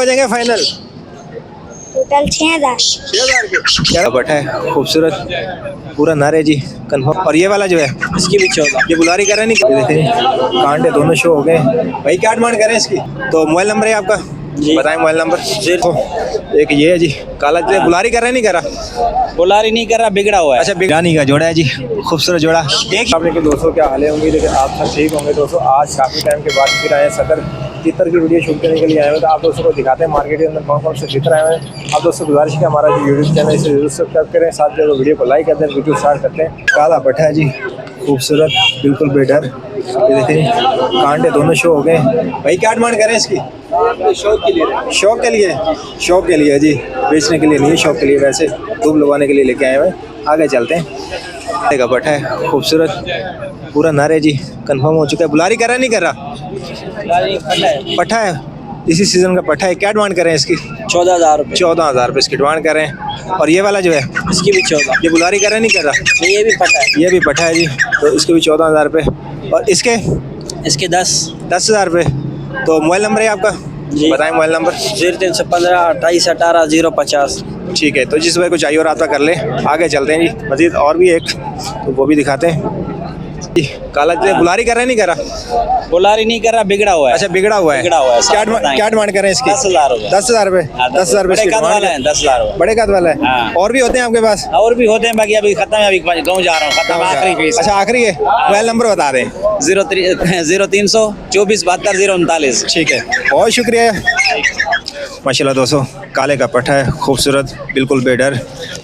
हो जाएंगे final? Total 6000। 6000 के क्या बटा है, खूबसूरत पूरा नारे जी कंफर्म। और ये वाला जो है इसकी भी 14। ये बुलारी कर रहे नहीं, देखें कांटे दोनों शो हो गए भाई। क्या डिमांड करें इसकी? तो मोबाइल नंबर है आपका, बताएं मोबाइल नंबर। तो एक ये है जी काला, बुलारी कर रहे नहीं, करा बुलारी नहीं कर रहा, बिगड़ा हुआ है। अच्छा बिगानी का जोड़ा है जी, खूबसूरत जोड़ा। एक आपने के दोस्तों क्या हाल है, उम्मीद है कि आप सब ठीक होंगे। दोस्तों आज काफ़ी टाइम के बाद फिर आए सदर तीतर की वीडियो शूट करने के लिए आए हुए, तो आप दोस्तों को दिखाते हैं मार्केट के अंदर कौन कौन से तीतर आए हुए हैं। आप दोस्तों गुजारिश है हमारा जो यूट्यूब चैनल इसे जरूर सब्सक्राइब करें, साथ में वीडियो को लाइक करते हैं। वीडियो स्टार्ट करते हैं। काला पट्टा है जी, खूबसूरत बिल्कुल बेडर। ये देखें कांटे दोनों शो हो गए भाई। क्या डिमांड करें इसकी? शौक के लिए। शौक के लिए, शौक के लिए जी, बेचने के लिए नहीं, शौक के लिए वैसे धूप लगवाने के लिए लेके आए हुए। आगे चलते हैं। का पट्टा है खूबसूरत पूरा नारे जी कंफर्म हो चुका है। बुलारी कर रहा नहीं कर रहा? पट्टा है, इसी सीजन का पट्टा है। क्या डिमांड करें इसकी? 14,000 रुपये। 14,000 रुपये इसकी डिमांड कर रहे हैं। और ये वाला जो है इसकी भी 14। ये बुलारी कर रहा नहीं कर रहा? नहीं, ये भी पटा है। ये भी पट्टा है जी, तो इसके भी 14,000 रुपये। और इसके 10,000 रुपये। तो मोबाइल नंबर है आपका, बताएं मोबाइल नंबर। 0315 28 18 050। ठीक है, तो जिस भाई को चाहिए और रब्ता कर ले। आगे चलते हैं जी, मजीद और भी एक तो वो भी दिखाते हैं जी। काला बुलारी कर रहे नहीं कर रहा? बुलारी नहीं कर रहा, बिगड़ा हुआ है। अच्छा बिगड़ा हुआ है। बिगड़ा हुआ है। क्या डिमांड कर रहे हैं इसकी? 10,000 रुपये। 10,000 रुपये। 10,000 रुपये इसकी डिमांड है। 10,000 रुपये बड़े कद वाला है। हाँ। और भी होते हैं आपके पास? और भी होते हैं, बाकी अभी खत्म है, अभी गाँव जा रहा हूँ, खत्म आखिरी पीस। अच्छा आखिरी है। मोबाइल नंबर बता दें। 0300 24 72 039। ठीक है, बहुत शुक्रिया। माशाल्लाह दोस्तों काले का पट्टा है, खूबसूरत बिल्कुल बेडर।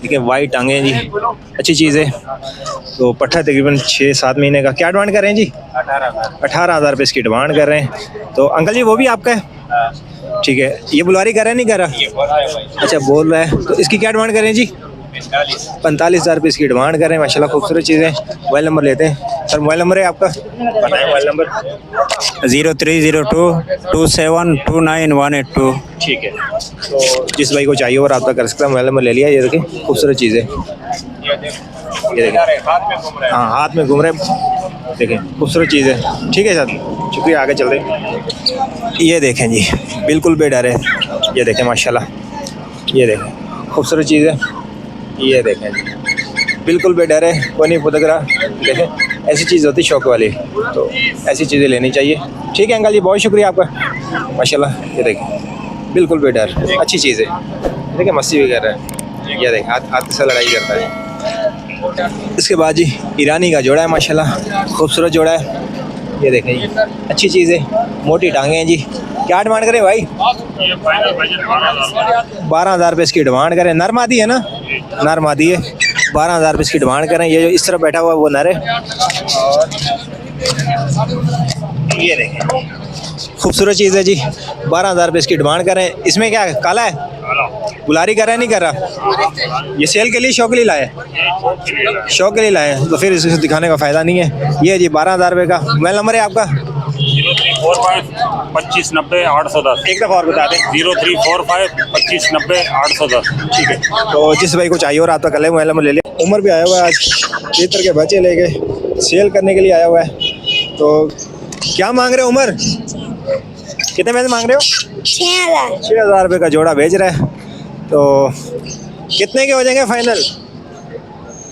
देखिए वाइट टांगे जी, अच्छी चीज़ है। तो पट्टा तकरीबन 6-7 महीने का। क्या डिमांड कर रहे हैं जी? 18,000 रुपये इसकी डिमांड कर रहे हैं। तो अंकल जी वो भी आपका है? ठीक है, ये बुलारी कर रहे हैं नहीं कर रहा? अच्छा बोल रहा है। तो इसकी क्या डिमांड कर रहे हैं जी? 45,000 रुपये इसकी डिमांड कर रहे हैं। माशाल्लाह खूबसूरत चीज़ें। मोबाइल नंबर लेते हैं सर, मोबाइल नंबर है आपका, बताएं मोबाइल नंबर। 0302 27 29 182। ठीक है, तो जिस भाई को चाहिए वो रब्ता कर सकता है। मोबाइल नंबर ले लिया। ये देखिए खूबसूरत चीज़ है, ये देखिए हाँ हाथ में घूम रहे, देखिए खूबसूरत चीज़ है। ठीक है सर, शुक्रिया। आगे चल रहे। ये देखें जी बिल्कुल बेडर है। ये देखें माशाल्लाह, ये देखें खूबसूरत चीज़ है। ये देखें जी बिल्कुल बेडर है, कोई नहीं फुदक रहा। देखें ऐसी चीज़ होती है शौक वाली, तो ऐसी चीज़ें लेनी चाहिए। ठीक है अंकल जी, बहुत शुक्रिया आपका माशाल्लाह। ये देखें बिल्कुल बेडर, अच्छी चीज़ है। देखिए मस्ती भी कर रहा है। ये देखें हाथ से लड़ाई करता है। इसके बाद जी ईरानी का जोड़ा है माशाल्लाह, खूबसूरत जोड़ा है। ये देखें जी अच्छी चीज़ है, मोटी टांगे हैं जी। क्या डिमांड करें भाई? 12,000 रुपये इसकी डिमांड करें। नर मादी है ना? नर मादी है। 12,000 रुपये इसकी डिमांड करें। ये जो इस तरफ बैठा हुआ है वो नर है। ये देखें खूबसूरत चीज़ है जी, 12,000 रुपये इसकी डिमांड करें। इसमें क्या है, काला है? बुलारी कर रहा है नहीं कर रहा? ये सेल के लिए शौक के लिए लाए? शौक के लिए लाए, तो फिर इसे दिखाने का फ़ायदा नहीं है। ये जी 12,000 रुपये का। मोबाइल नंबर है आपका? 0345 25 90 810। एक दफ़ा और बता दें। 0345 25 90 810। ठीक है, तो जिस भाई को चाहिए और आपका कल मोबाइल नंबर ले लिया। उमर भी आया हुआ है आज, तीतर के बच्चे लेके सेल करने के लिए आया हुआ है। तो क्या मांग रहे हो उमर? कितने पैसे मांग रहे हो? 6000। 6,000 रुपये का जोड़ा भेज रहा है। तो कितने के हो जाएंगे फाइनल?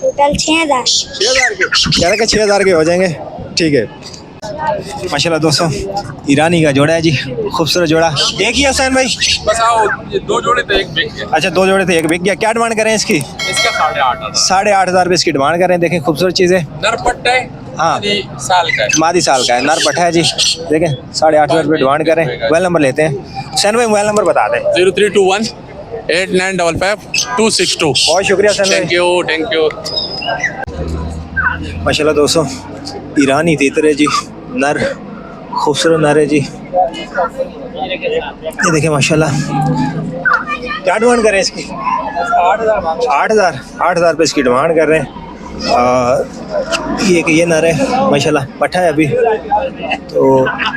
टोटल 6000। 6,000 के कह रहे कि 6,000 के हो जाएंगे। ठीक है माशाल्लाह दोस्तों ईरानी का जोड़ा है जी, खूबसूरत जोड़ा। एक ही है हुसैन भाई? बस आओ, ये 2 जोड़े थे, एक बिक गया। अच्छा 2 जोड़े थे, एक बिक गया। क्या डिमांड करें इसकी? इसका 8,500। 8,500 रुपये इसकी डिमांड करें। देखें खूबसूरत चीज़ है। नरपट्टा है। हाँ। मादी साल का है। मादी साल का है, नर पट्टा है जी। देखें 8,500 रुपये डिमांड करें। मोबाइल नंबर लेते हैं हुसैन भाई, मोबाइल नंबर बता दें। 0321 8955 262। बहुत शुक्रिया हुसैन थैंक भाई। You, thank you. माशाल्लाह दोस्तों ईरानी तीतर है जी, नर खूबसूरत नर है जी। ये देखें माशाल्लाह। क्या डिमांड करें इसकी? 8,000 रुपये इसकी डिमांड कर रहे हैं। ये नर है माशाल्लाह, पट्टा है अभी। तो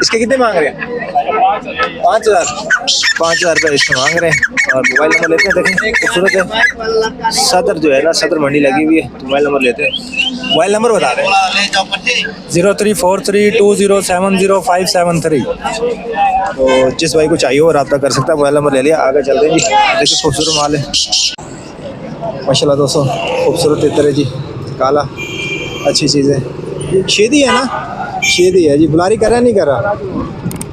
इसके कितने मांग रहे हैं? 5,000 रुपये इसके मांग रहे हैं। और मोबाइल नंबर लेते हैं। देखें खूबसूरत है। सदर जो है ना, सदर मंडी लगी हुई है। तो मोबाइल नंबर लेते हैं। मोबाइल नंबर बता दें। 0343 2070 573। तो जिस भाई को चाहिए वो रब्ता कर सकता है, मोबाइल नंबर ले लिया। आगे चलते हैं जी, देखिए खूबसूरत माल है माशाल्लाह दोस्तों, खूबसूरत तितर है जी, काला, अच्छी चीज़ है। शेदी है ना, शेदी है जी। बुलारी कर रहा है नहीं कर रहा?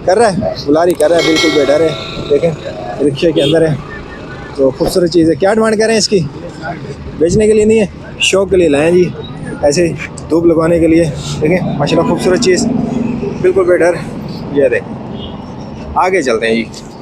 कर रहा है, बुलारी कर रहा है, बिल्कुल बेटर है। देखें रिक्शे के अंदर है, तो खूबसूरत चीज़ है। क्या डिमांड कर रहे हैं इसकी? बेचने के लिए नहीं है, शौक के लिए लाएँ जी, ऐसे धूप लगवाने के लिए। देखें माशाल्लाह खूबसूरत चीज़, बिल्कुल बेटर। ये देखें, आगे चलते हैं जी।